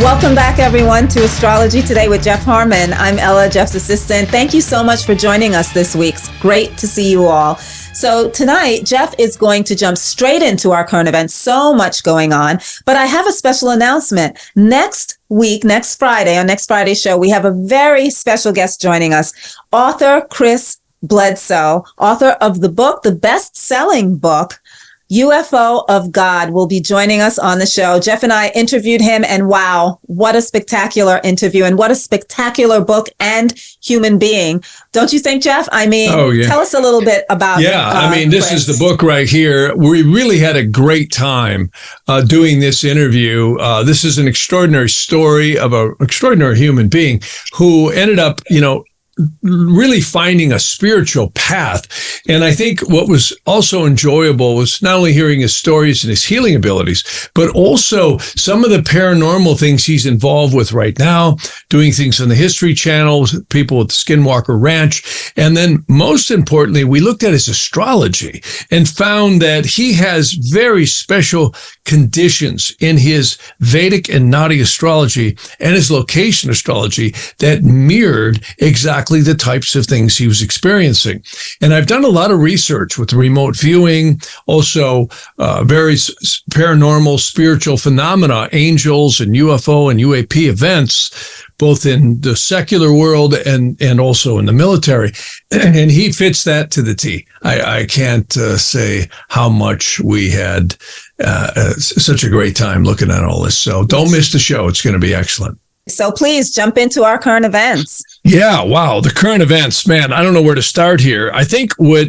Welcome back, everyone, to Astrology Today with Jeff Harman. I'm Ella, Jeff's assistant. Thank you so much for joining us this week. It's great to see you all. So tonight, Jeff is going to jump straight into our current events. So much going on. But I have a special announcement. Next week, next Friday, on next Friday's show, we have a very special guest joining us, author Chris Bledsoe, author of the book, the best-selling book, UFO of God, will be joining us on the show. Jeff and I interviewed him, and wow, what a spectacular interview and what a spectacular book and human being. Don't you think, Jeff? I mean, Tell us a little bit about this Chris. is the book right here. We really had a great time doing this interview. This is an extraordinary story of an extraordinary human being who ended up, really finding a spiritual path. And I think what was also enjoyable was not only hearing his stories and his healing abilities, but also some of the paranormal things he's involved with right now, doing things on the History Channel with people at the Skinwalker Ranch. And then most importantly, we looked at his astrology and found that he has very special conditions in his Vedic and Nadi astrology and his location astrology that mirrored exactly the types of things he was experiencing. And I've done a lot of research with remote viewing, also various paranormal spiritual phenomena, angels and UFO and UAP events, both in the secular world and also in the military. And he fits that to the T. I can't say how much we had such a great time looking at all this. So don't miss the show. It's going to be excellent. So please jump into our current events. Yeah, wow. The current events, man, I don't know where to start here. I think what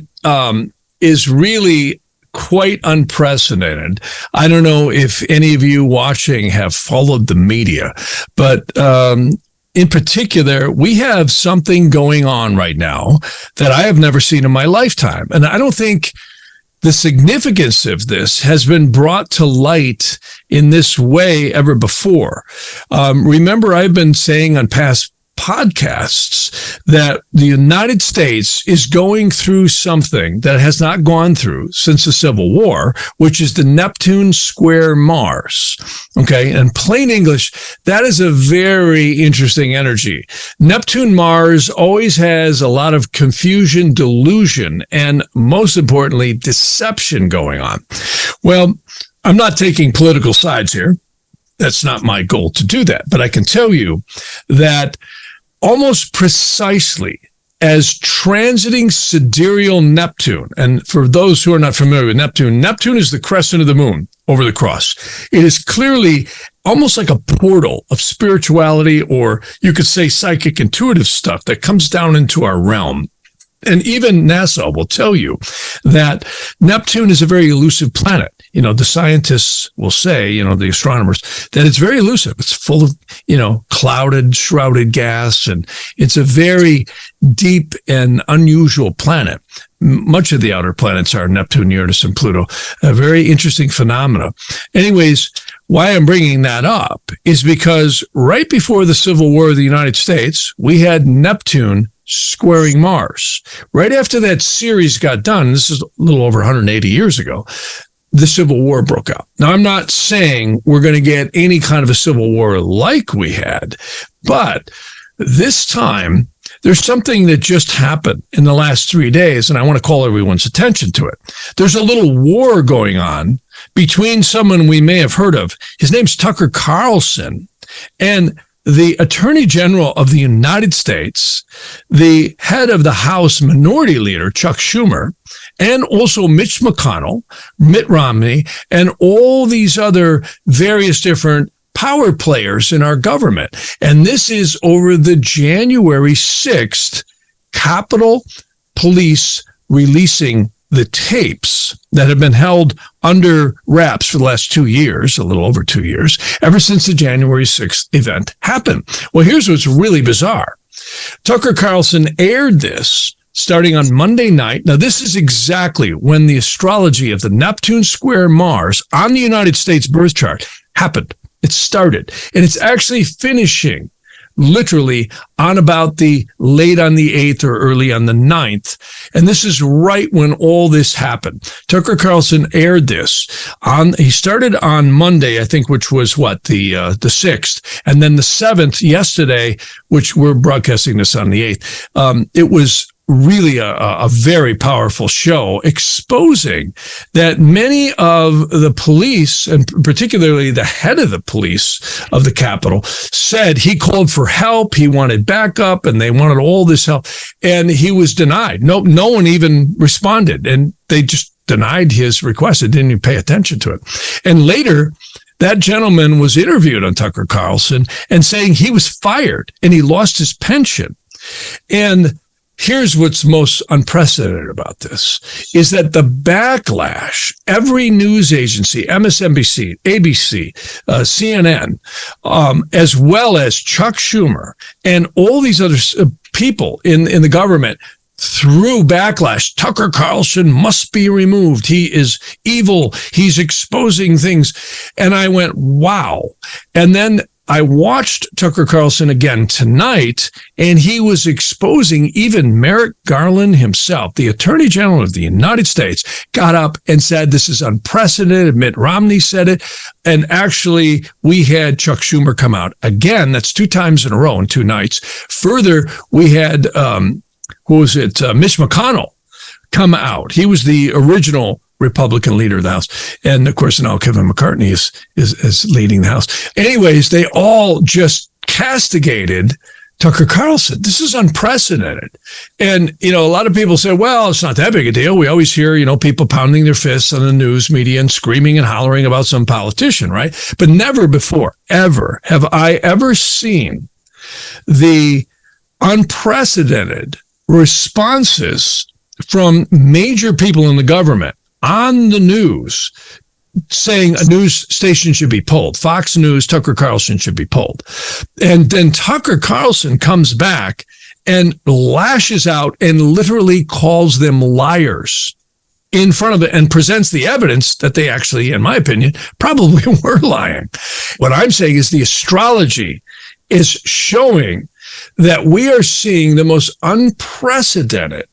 is really quite unprecedented. I don't know if any of you watching have followed the media, but in particular, we have something going on right now that I have never seen in my lifetime. And I don't think the significance of this has been brought to light in this way ever before. Remember, I've been saying on past podcasts that the United States is going through something that has not gone through since the Civil War, which is the Neptune square Mars. Okay. In plain English, that is a very interesting energy. Neptune Mars always has a lot of confusion, delusion, and most importantly, deception going on. Well, I'm not taking political sides here. That's not my goal to do that. But I can tell you that almost precisely as transiting sidereal Neptune, and for those who are not familiar with Neptune, Neptune is the crescent of the moon over the cross. It is clearly almost like a portal of spirituality, or you could say psychic intuitive stuff that comes down into our realm. And even NASA will tell you that Neptune is a very elusive planet. The scientists will say, the astronomers, that it's very elusive. It's full of, clouded, shrouded gas, and it's a very deep and unusual planet. Much of the outer planets are Neptune, Uranus, and Pluto. A very interesting phenomena. Anyways, why I'm bringing that up is because right before the Civil War of the United States, we had Neptune squaring Mars. Right after that series got done, this is a little over 180 years ago, the Civil War broke out. Now, I'm not saying we're going to get any kind of a civil war like we had, but this time there's something that just happened in the last 3 days, and I want to call everyone's attention to it. There's a little war going on between someone we may have heard of. His name's Tucker Carlson, and the Attorney General of the United States, the head of the House Minority Leader, Chuck Schumer, and also Mitch McConnell, Mitt Romney, and all these other various different power players in our government. And this is over the January 6th Capitol Police releasing the tapes that have been held under wraps for the last 2 years, a little over 2 years, ever since the January 6th event happened. Well, here's what's really bizarre. Tucker Carlson aired this starting on Monday night. Now, this is exactly when the astrology of the Neptune square Mars on the United States birth chart happened. It started, and it's actually finishing literally on about the late on the 8th or early on the 9th. And this is right when all this happened. Tucker Carlson aired this he started on Monday, I think, which was the 6th, and then the 7th yesterday, which we're broadcasting this on the 8th. It was really a very powerful show exposing that many of the police, and particularly the head of the police of the Capitol, said he called for help. He wanted backup and they wanted all this help. And he was denied. No one even responded. And they just denied his request. They didn't even pay attention to it. And later, that gentleman was interviewed on Tucker Carlson and saying he was fired and he lost his pension. And here's what's most unprecedented about this is that the backlash, every news agency, MSNBC, ABC, CNN, as well as Chuck Schumer and all these other people in the government through backlash, Tucker Carlson must be removed. He is evil. He's exposing things. And I went, wow. And then I watched Tucker Carlson again tonight, and he was exposing even Merrick Garland himself, the Attorney General of the United States, got up and said this is unprecedented. Mitt Romney said it. And actually, we had Chuck Schumer come out again. That's 2 times in a row in 2 nights. Further, we had, Mitch McConnell come out. He was the original Republican leader of the House. And of course, now Kevin McCarthy is leading the House. Anyways, they all just castigated Tucker Carlson. This is unprecedented. And, a lot of people say, well, it's not that big a deal. We always hear, people pounding their fists on the news media and screaming and hollering about some politician, right? But never before, ever, have I ever seen the unprecedented responses from major people in the government on the news saying a news station should be pulled. Fox News, Tucker Carlson should be pulled. And then Tucker Carlson comes back and lashes out and literally calls them liars in front of it and presents the evidence that they actually, in my opinion, probably were lying. What I'm saying is the astrology is showing that we are seeing the most unprecedented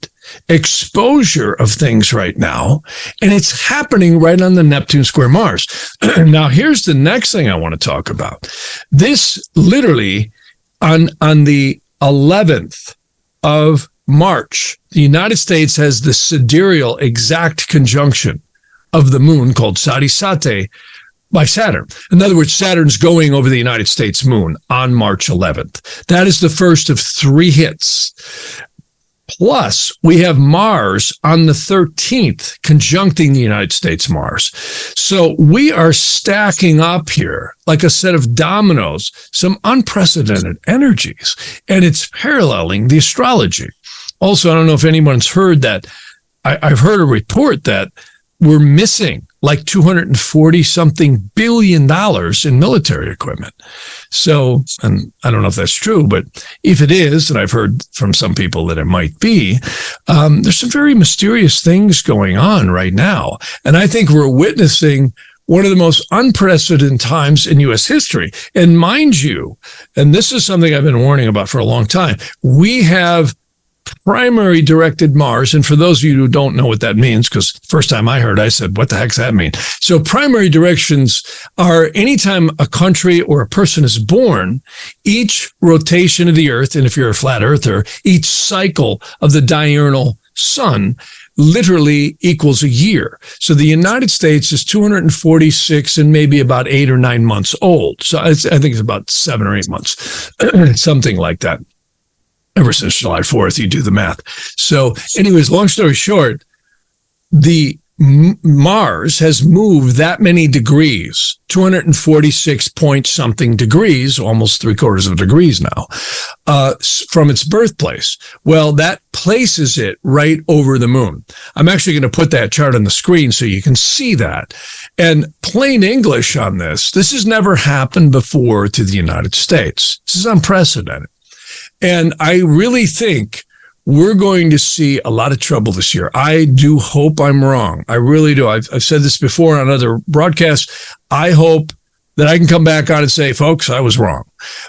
exposure of things right now, and it's happening right on the Neptune square Mars. Now, here's the next thing I want to talk about. This literally on the 11th of March, the United States has the sidereal exact conjunction of the moon called Sati by Saturn. In other words, Saturn's going over the United States moon on March 11th. That is the first of 3 hits. Plus, we have Mars on the 13th, conjuncting the United States Mars. So we are stacking up here like a set of dominoes, some unprecedented energies, and it's paralleling the astrology. Also, I don't know if anyone's heard that. I've heard a report that we're missing like $240-something billion in military equipment. So, and I don't know if that's true, but if it is, and I've heard from some people that it might be, there's some very mysterious things going on right now. And I think we're witnessing one of the most unprecedented times in U.S. history. And mind you, and this is something I've been warning about for a long time, we have primary directed Mars. And for those of you who don't know what that means, because first time I heard, I said, what the heck's that mean? So primary directions are anytime a country or a person is born, each rotation of the Earth, and if you're a flat earther, each cycle of the diurnal sun literally equals a year. So the United States is 246 and maybe about 8 or 9 months old. So I think it's about 7 or 8 months, something like that. Ever since July 4th, you do the math. So anyways, long story short, the Mars has moved that many degrees, 246 point something degrees, almost 3/4 degrees now, from its birthplace. Well, that places it right over the moon. I'm actually going to put that chart on the screen so you can see that. And plain English on this has never happened before to the United States. This is unprecedented. And I really think we're going to see a lot of trouble this year. I do hope I'm wrong. I really do. I've said this before on other broadcasts. I hope that I can come back on and say, folks, I was wrong.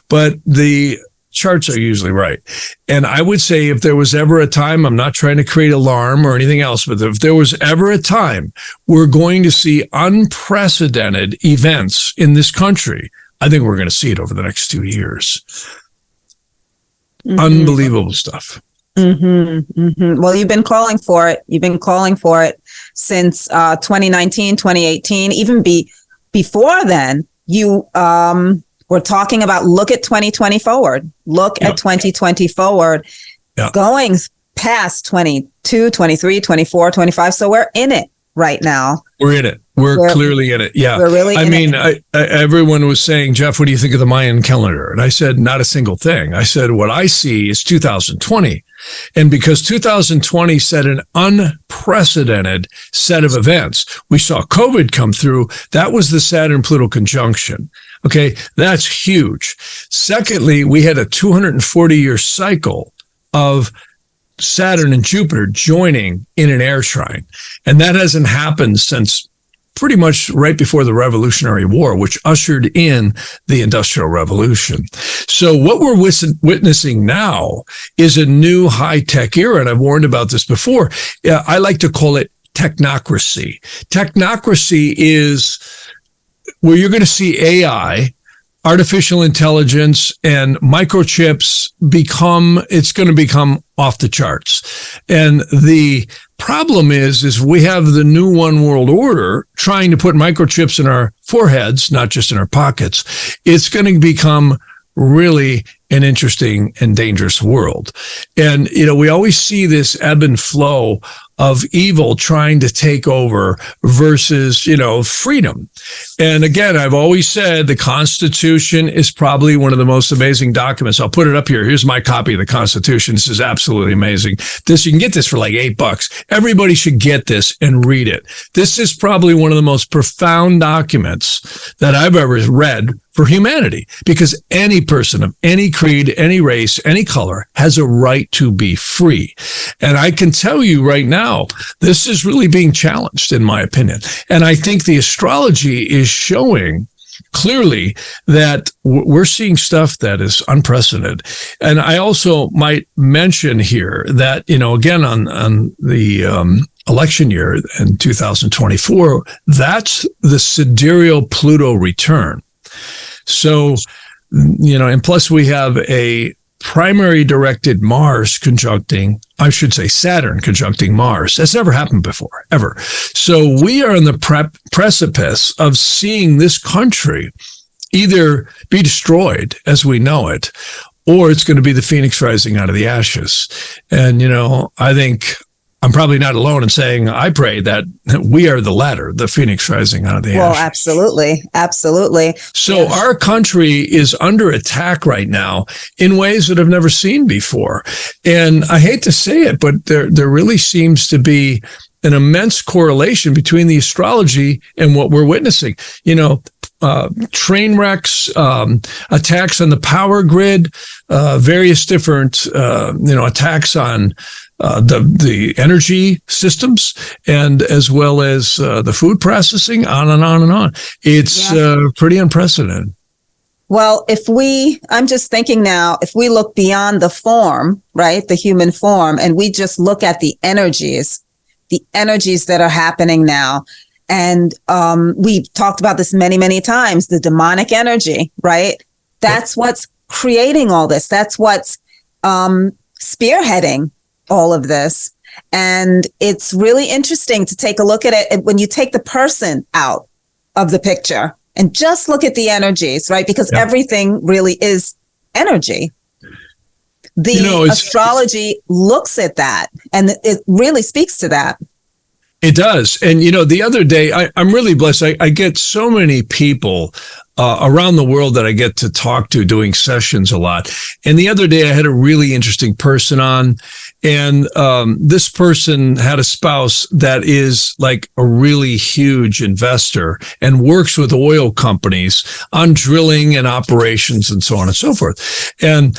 But the charts are usually right. And I would say if there was ever a time, I'm not trying to create alarm or anything else, but if there was ever a time we're going to see unprecedented events in this country, I think we're going to see it over the next 2 years. Mm-hmm. Unbelievable stuff. Mm-hmm, mm-hmm. Well, you've been calling for it. You've been calling for it since 2019, 2018. Even before then, you were talking about look at 2020 forward. Look at 2020 forward, going past 22, 23, 24, 25. So we're in it right now. We're in it. We're clearly in it. Yeah. We're really in it. Everyone was saying, Jeff, what do you think of the Mayan calendar? And I said, not a single thing. I said, what I see is 2020. And because 2020 set an unprecedented set of events, we saw COVID come through. That was the Saturn-Pluto conjunction. Okay, that's huge. Secondly, we had a 240-year cycle of Saturn and Jupiter joining in an air trine. And that hasn't happened since pretty much right before the Revolutionary War, which ushered in the Industrial Revolution. So what we're witnessing now is a new high-tech era, and I've warned about this before. I like to call it technocracy. Technocracy is where you're going to see AI, artificial intelligence, and microchips it's going to become off the charts. And the problem is we have the new one world order trying to put microchips in our foreheads, not just in our pockets. It's going to become really an interesting and dangerous world. And, we always see this ebb and flow of evil trying to take over versus, freedom. And again, I've always said the Constitution is probably one of the most amazing documents. I'll put it up here. Here's my copy of the Constitution. This is absolutely amazing. You can get this for like $8. Everybody should get this and read it. This is probably one of the most profound documents that I've ever read for humanity, because any person of any creed, any race, any color has a right to be free. And I can tell you right now, this is really being challenged, in my opinion. And I think the astrology is showing clearly that we're seeing stuff that is unprecedented. And I also might mention here that, again, on the election year in 2024, that's the sidereal Pluto return. So, and plus we have a primary directed Saturn conjuncting Mars. That's never happened before, ever. So we are on the precipice of seeing this country either be destroyed as we know it, or it's going to be the phoenix rising out of the ashes. And, I think I'm probably not alone in saying I pray that we are the latter, the phoenix rising out of the ashes. Well, absolutely. Absolutely. So our country is under attack right now in ways that I've never seen before. And I hate to say it, but there really seems to be an immense correlation between the astrology and what we're witnessing. Train wrecks, attacks on the power grid, various different, attacks on the energy systems, and as well as the food processing, on and on and on. It's pretty unprecedented. Well, I'm just thinking now, if we look beyond the form, right, the human form, and we just look at the energies that are happening now. And we've talked about this many, many times, the demonic energy, right? That's what's creating all this. That's what's spearheading all of this. And it's really interesting to take a look at it when you take the person out of the picture and just look at the energies, right? Because everything really is energy. The astrology looks at that, and it really speaks to that. It does. And, the other day, I'm really blessed. I get so many people around the world that I get to talk to doing sessions a lot. And the other day I had a really interesting person on, and this person had a spouse that is like a really huge investor and works with oil companies on drilling and operations and so on and so forth. And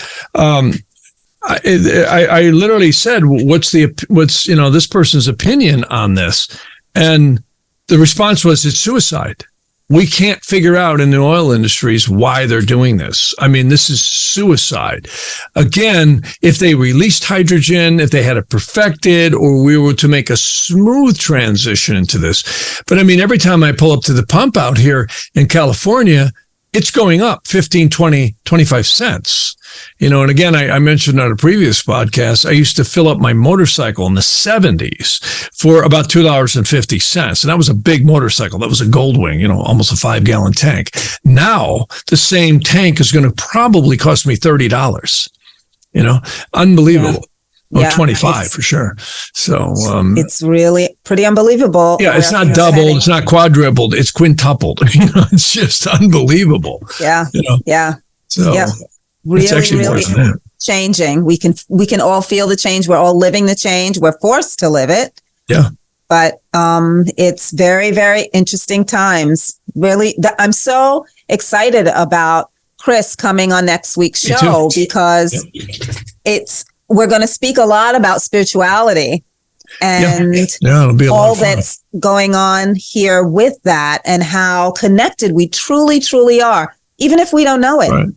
I literally said, what's this person's opinion on this? And the response was, it's suicide. we can't figure out in the oil industries why they're doing this. I mean, this is suicide. Again, if they released hydrogen, if they had it perfected, or we were to make a smooth transition into this. But I mean, every time I pull up to the pump out here in California, it's going up 15, 20, 25 cents. You know, and again, I mentioned on a previous podcast, I used to fill up my motorcycle in the 70s for about $2.50. And that was a big motorcycle. That was a Goldwing, you know, almost a 5-gallon tank. Now, the same tank is going to probably cost me $30. You know, unbelievable. Yeah. Or 25 for sure. So it's really pretty unbelievable. Yeah, it's not doubled, it's not quadrupled, it's quintupled. You know, it's just unbelievable. Yeah. You know? Yeah. So really, it's actually really worse than that. changing. We can all feel the change. We're all living the change. We're forced to live it. Yeah. But it's very, very interesting times. Really, I'm so excited about Chris coming on next week's show because we're going to speak a lot about spirituality and it'll be all that's going on here with that and how connected we truly, truly are, even if we don't know it. Right.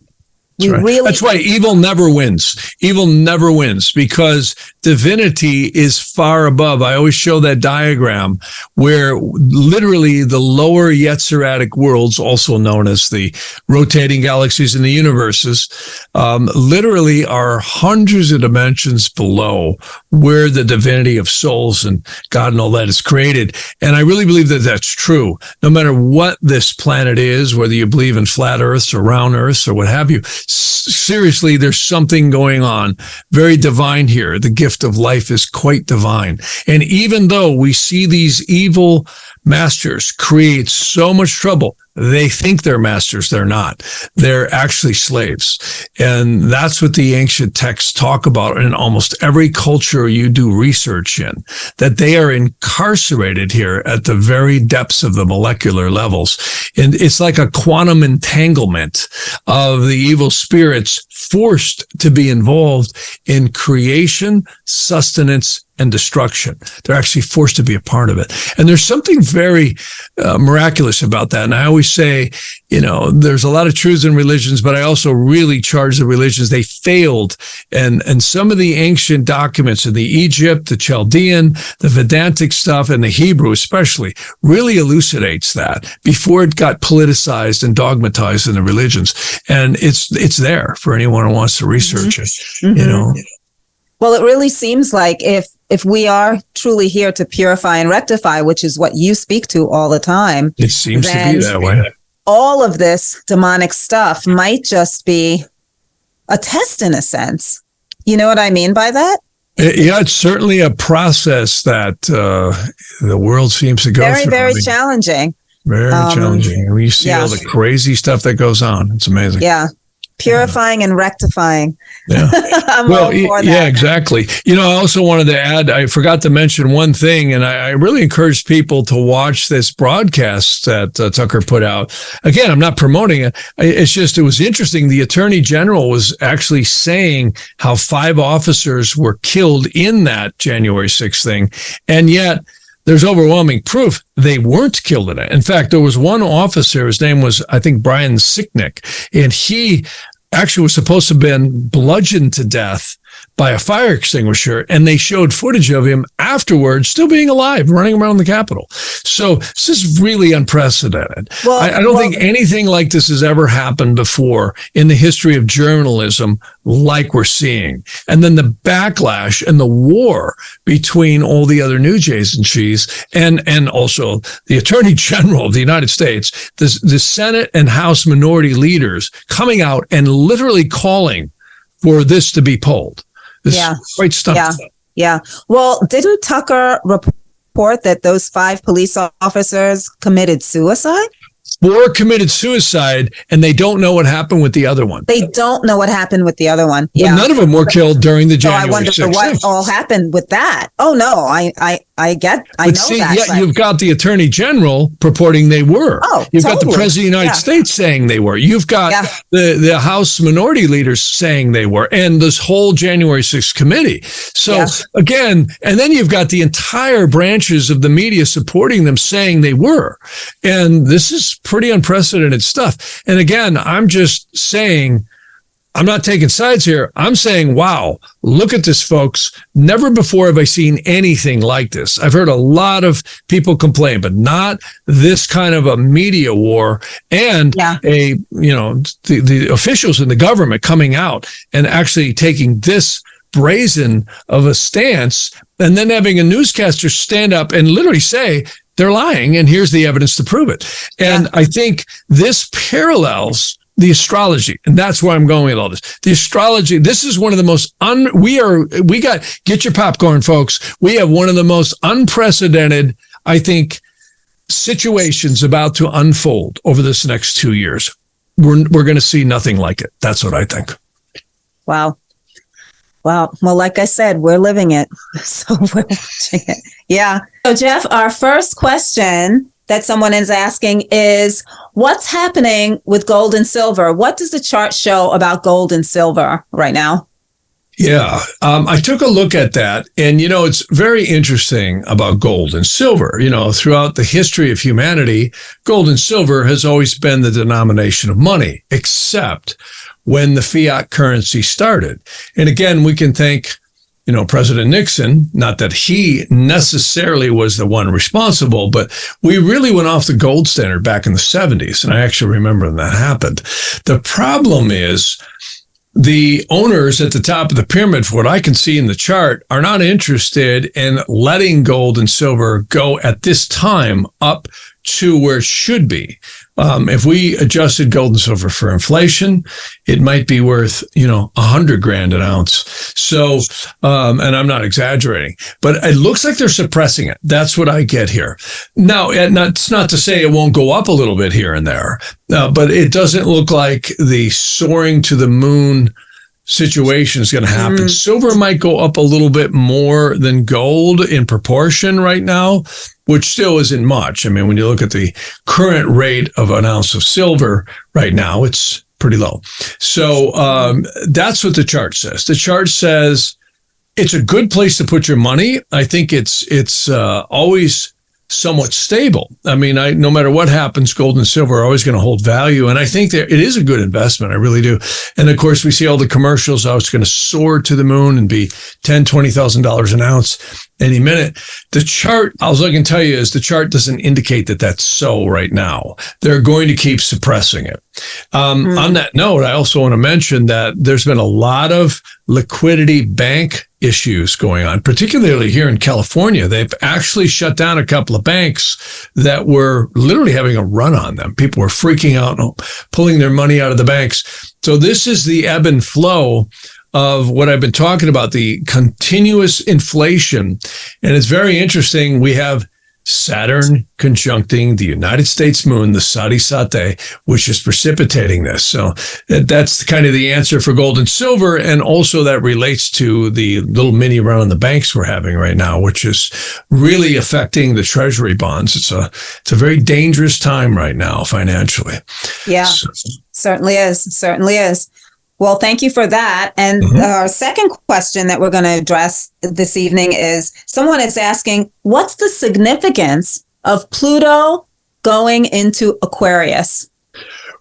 That's why evil never wins. Evil never wins because divinity is far above. I always show that diagram where literally the lower Yetziratic worlds, also known as the rotating galaxies in the universes, literally are hundreds of dimensions below where the divinity of souls and God and all that is created. And I really believe that that's true. No matter what this planet is, whether you believe in flat earths or round earths or what have you, seriously, there's something going on very divine here. The gift of life is quite divine. And even though we see these evil masters create so much trouble, they think they're masters. They're not. They're actually slaves. And that's what the ancient texts talk about in almost every culture you do research in, that they are incarcerated here at the very depths of the molecular levels. And it's like a quantum entanglement of the evil spirits forced to be involved in creation, sustenance, and destruction. They're actually forced to be a part of it. And there's something very miraculous about that. And I always say, you know, there's a lot of truths in religions, but I also really charge the religions. They failed. And some of the ancient documents in the Egypt, the Chaldean, the Vedantic stuff, and the Hebrew especially really elucidates that before it got politicized and dogmatized in the religions. And it's there for anyone who wants to research it, you know. Well, it really seems like if we are truly here to purify and rectify, which is what you speak to all the time. It seems to be that way. All of this demonic stuff might just be a test in a sense. You know what I mean by that? Yeah, it's certainly a process that the world seems to go through. Very challenging. Very challenging. And you see all the crazy stuff that goes on. It's amazing. Yeah. Purifying and rectifying. Yeah. Well, yeah, exactly. You know, I also wanted to add, I forgot to mention one thing, and I really encourage people to watch this broadcast that Tucker put out. Again, I'm not promoting it. It's just, it was interesting. The Attorney General was actually saying how 5 officers were killed in that January 6th thing. And yet, there's overwhelming proof they weren't killed in it. In fact, there was one officer, his name was, I think, Brian Sicknick, and he actually was supposed to have been bludgeoned to death by a fire extinguisher, and they showed footage of him afterwards still being alive, running around the Capitol. So this is really unprecedented. Well, I don't think anything like this has ever happened before in the history of journalism like we're seeing. And then the backlash and the war between all the other new J's and G's and also the Attorney General of the United States, the Senate and House minority leaders coming out and literally calling for this to be pulled. It's quite stunning. Yeah. Well, didn't Tucker report that those 5 police officers committed suicide? 4 committed suicide, and they don't know what happened with the other one. They don't know what happened with the other one. Yeah. Well, none of them were killed during the January 6th. I wonder what all happened with that. Oh, no, I But know that. Yeah, you've got the Attorney General purporting they were. Oh, you've got the totally. President of the United States saying they were. You've got the House minority leaders saying they were, and this whole January 6th committee. So again, and then you've got the entire branches of the media supporting them saying they were. And this is pretty unprecedented stuff. And again, I'm just saying, I'm not taking sides here. I'm saying, wow, look at this, folks. Never before have I seen anything like this. I've heard a lot of people complain, but not this kind of a media war and the officials in the government coming out and actually taking this brazen of a stance and then having a newscaster stand up and literally say they're lying and here's the evidence to prove it. And I think this parallels the astrology, and that's where I'm going with all this. The astrology, this is one of the most, get your popcorn, folks. We have one of the most unprecedented, I think, situations about to unfold over this next 2 years. We're going to see nothing like it. That's what I think. Wow. Well, like I said, we're living it. So we're watching it. Yeah. So Jeff, our first question that someone is asking is, what's happening with gold and silver? What does the chart show about gold and silver right now? Yeah, I took a look at that, and, it's very interesting about gold and silver. Throughout the history of humanity, gold and silver has always been the denomination of money, except when the fiat currency started. And again, we can thank President Nixon, not that he necessarily was the one responsible, but we really went off the gold standard back in the 70s. And I actually remember when that happened. The problem is the owners at the top of the pyramid, for what I can see in the chart, are not interested in letting gold and silver go at this time up to where it should be. If we adjusted gold and silver for inflation, it might be worth, $100,000 an ounce. So, and I'm not exaggerating, but it looks like they're suppressing it. That's what I get here. Now, it's not to say it won't go up a little bit here and there, but it doesn't look like the soaring to the moon situation is going to happen. Silver might go up a little bit more than gold in proportion right now, which still isn't much. I mean, when you look at the current rate of an ounce of silver right now, it's pretty low. So that's what the chart says. The chart says it's a good place to put your money. I think it's always somewhat stable. I mean, no matter what happens, gold and silver are always going to hold value. And I think that it is a good investment. I really do. And of course, we see all the commercials. Oh, it's going to soar to the moon and be $10,000, $20,000 an ounce any minute. The chart, all I can tell you is the chart doesn't indicate that that's so right now. They're going to keep suppressing it. On that note, I also want to mention that there's been a lot of liquidity bank issues going on, particularly here in California. They've actually shut down a couple of banks that were literally having a run on them. People were freaking out and pulling their money out of the banks. So this is the ebb and flow of what I've been talking about, the continuous inflation. And it's very interesting. We have Saturn conjuncting the United States moon, the Sadi Sate, which is precipitating this. So that's kind of the answer for gold and silver. And also that relates to the little mini run on the banks we're having right now, which is really affecting the treasury bonds. It's a very dangerous time right now financially. Yeah, certainly is. Certainly is. Well, thank you for that. And our second question that we're going to address this evening is someone is asking, what's the significance of Pluto going into Aquarius?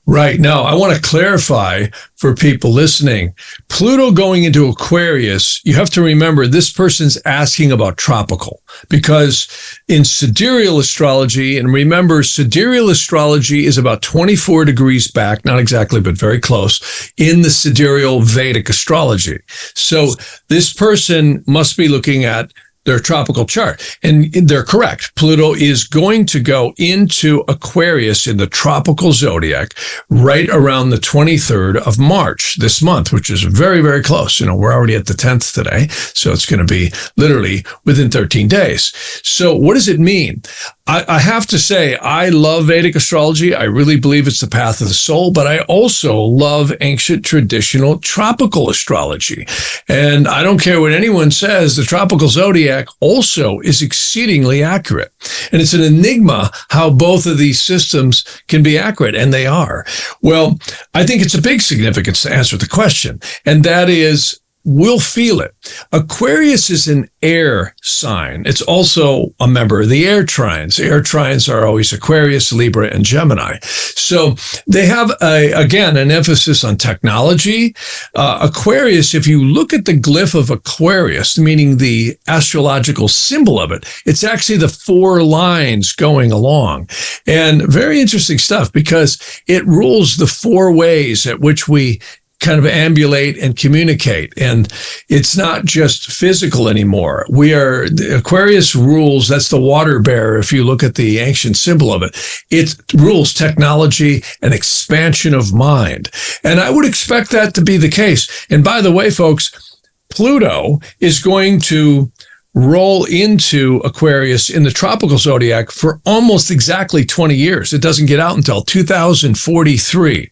Right. Now, I want to clarify for people listening, Pluto going into Aquarius, you have to remember this person's asking about tropical, because in sidereal astrology, and remember, sidereal astrology is about 24 degrees back, not exactly, but very close, in the sidereal Vedic astrology. So this person must be looking at their tropical chart. And they're correct. Pluto is going to go into Aquarius in the tropical zodiac right around the 23rd of March this month, which is very, very close. We're already at the 10th today. So it's going to be literally within 13 days. So what does it mean? I have to say, I love Vedic astrology. I really believe it's the path of the soul, but I also love ancient traditional tropical astrology. And I don't care what anyone says, the tropical zodiac also is exceedingly accurate. And it's an enigma how both of these systems can be accurate, and they are. Well, I think it's a big significance to answer the question, and that is, we'll feel it. Aquarius is an air sign. It's also a member of the air trines. Air trines are always Aquarius, Libra, and Gemini. So they have, again, an emphasis on technology. Aquarius, if you look at the glyph of Aquarius, meaning the astrological symbol of it, it's actually the 4 lines going along. And very interesting stuff, because it rules the 4 ways at which we kind of ambulate and communicate. And it's not just physical anymore. The Aquarius rules, that's the water bearer. If you look at the ancient symbol of it, it rules technology and expansion of mind. And I would expect that to be the case. And by the way, folks, Pluto is going to roll into Aquarius in the tropical zodiac for almost exactly 20 years. It doesn't get out until 2043.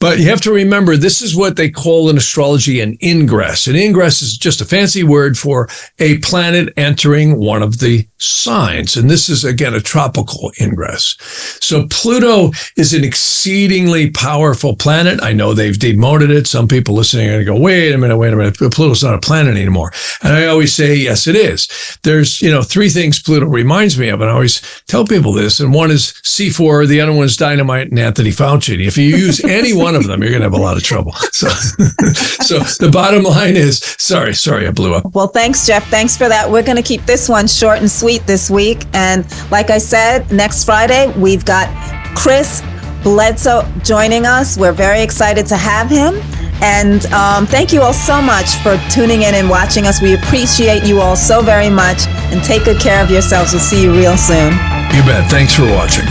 But you have to remember, this is what they call in astrology an ingress. An ingress is just a fancy word for a planet entering one of the signs. And this is, again, a tropical ingress. So Pluto is an exceedingly powerful planet. I know they've demoted it. Some people listening are going to go, wait a minute. Pluto's not a planet anymore. And I always say, yes, it is. There's, 3 things Pluto reminds me of. And I always tell people this. And one is C4, the other one is dynamite and Anthony Fauci. If you use any one of them, you're going to have a lot of trouble. So the bottom line is, sorry, I blew up. Well, thanks, Jeff. Thanks for that. We're going to keep this one short and sweet this week. And like I said, next Friday, we've got Chris Bledsoe joining us. We're very excited to have him. And thank you all so much for tuning in and watching us. We appreciate you all so very much. And take good care of yourselves. We'll see you real soon. You bet. Thanks for watching.